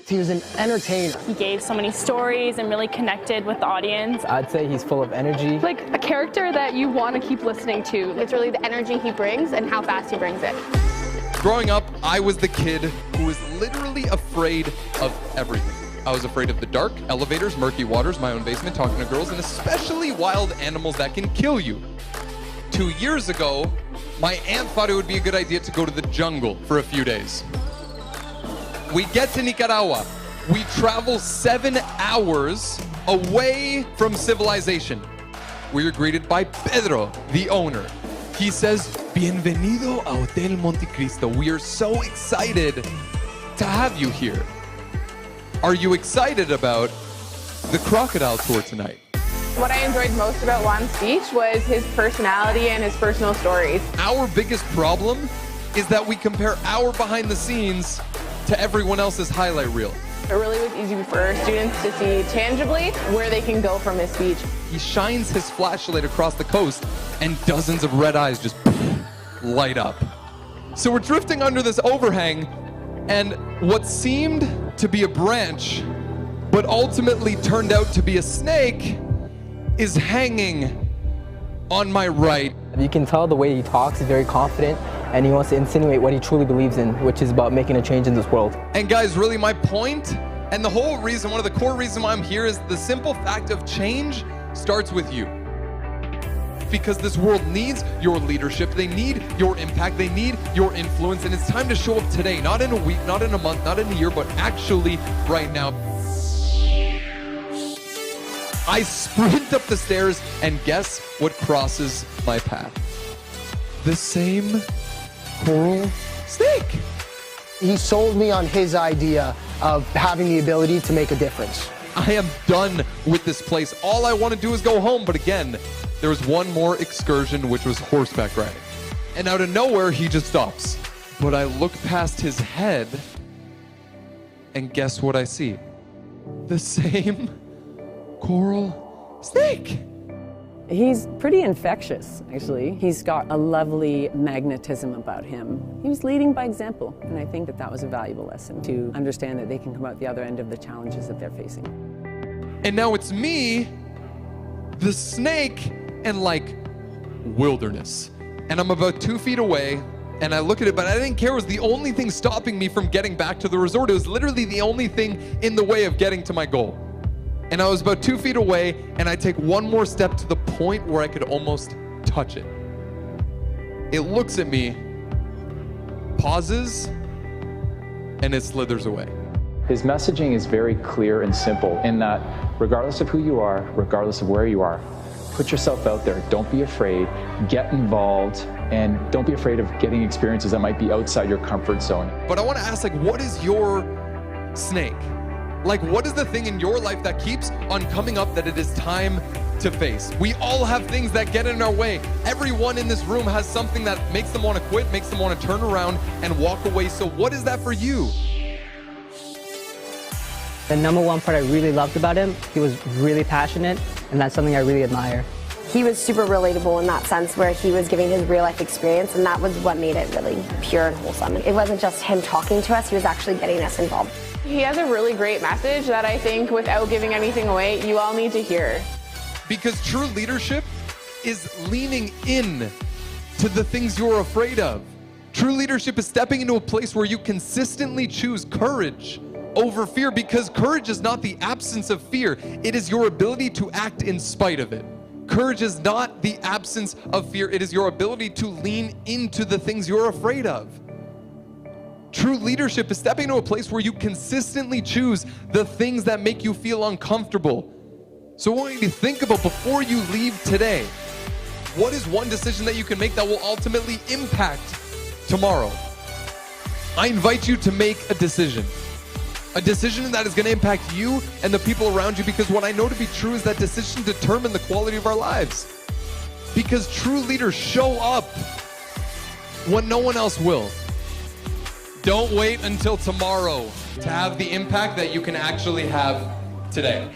He was an entertainer. He gave so many stories and really connected with the audience. I'd say he's full of energy. Like a character that you want to keep listening to. It's really the energy he brings and how fast he brings it. Growing up, I was the kid who was literally afraid of everything. I was afraid of the dark, elevators, murky waters, my own basement, talking to girls, and especially wild animals that can kill you. 2 years ago, my aunt thought it would be a good idea to go to the jungle for a few days. We get to Nicaragua. We travel 7 hours away from civilization. We are greeted by Pedro, the owner. He says, "Bienvenido a Hotel Montecristo. We are so excited to have you here. Are you excited about the crocodile tour tonight?" What I enjoyed most about Juan's speech was his personality and his personal stories. Our biggest problem is that we compare our behind the scenes to everyone else's highlight reel. It really was easy for students to see tangibly where they can go from his speech. He shines his flashlight across the coast and dozens of red eyes just light up. So we're drifting under this overhang, and what seemed to be a branch, but ultimately turned out to be a snake, is hanging on my right. You can tell the way he talks, he's very confident, and he wants to insinuate what he truly believes in, which is about making a change in this world. And guys, really my point, and the whole reason, one of the core reasons why I'm here, is the simple fact of change starts with you. Because this world needs your leadership, they need your impact, they need your influence, and it's time to show up today, not in a week, not in a month, not in a year, but actually right now. I sprint up the stairs, and guess what crosses my path? The same coral snake. He sold me on his idea of having the ability to make a difference. I am done with this place. All I want to do is go home. But again, there was one more excursion, which was horseback riding. And out of nowhere, he just stops. But I look past his head, and guess what I see? The same coral snake. He's pretty infectious, actually. He's got a lovely magnetism about him. He was leading by example, and I think that that was a valuable lesson to understand that they can come out the other end of the challenges that they're facing. And now it's me, the snake, and like wilderness. And I'm about 2 feet away, and I look at it, but I didn't care. It was the only thing stopping me from getting back to the resort. It was literally the only thing in the way of getting to my goal. And I was about 2 feet away, and I take one more step to the point where I could almost touch it. It looks at me, pauses, and it slithers away. His messaging is very clear and simple in that regardless of who you are, regardless of where you are, put yourself out there. Don't be afraid, get involved, and don't be afraid of getting experiences that might be outside your comfort zone. But I want to ask, like, what is your snake? Like, what is the thing in your life that keeps on coming up that it is time to face? We all have things that get in our way. Everyone in this room has something that makes them want to quit, makes them want to turn around and walk away. So what is that for you? The number one part I really loved about him, he was really passionate, and that's something I really admire. He was super relatable in that sense where he was giving his real life experience, and that was what made it really pure and wholesome. It wasn't just him talking to us, he was actually getting us involved. He has a really great message that I think, without giving anything away, you all need to hear. Because true leadership is leaning in to the things you're afraid of. True leadership is stepping into a place where you consistently choose courage over fear, because courage is not the absence of fear. It is your ability to act in spite of it. Courage is not the absence of fear. It is your ability to lean into the things you're afraid of. True leadership is stepping into a place where you consistently choose the things that make you feel uncomfortable. So I want you to think about, before you leave today, what is one decision that you can make that will ultimately impact tomorrow? I invite you to make a decision that is going to impact you and the people around you, because what I know to be true is that decisions determine the quality of our lives. Because true leaders show up when no one else will. Don't wait until tomorrow to have the impact that you can actually have today.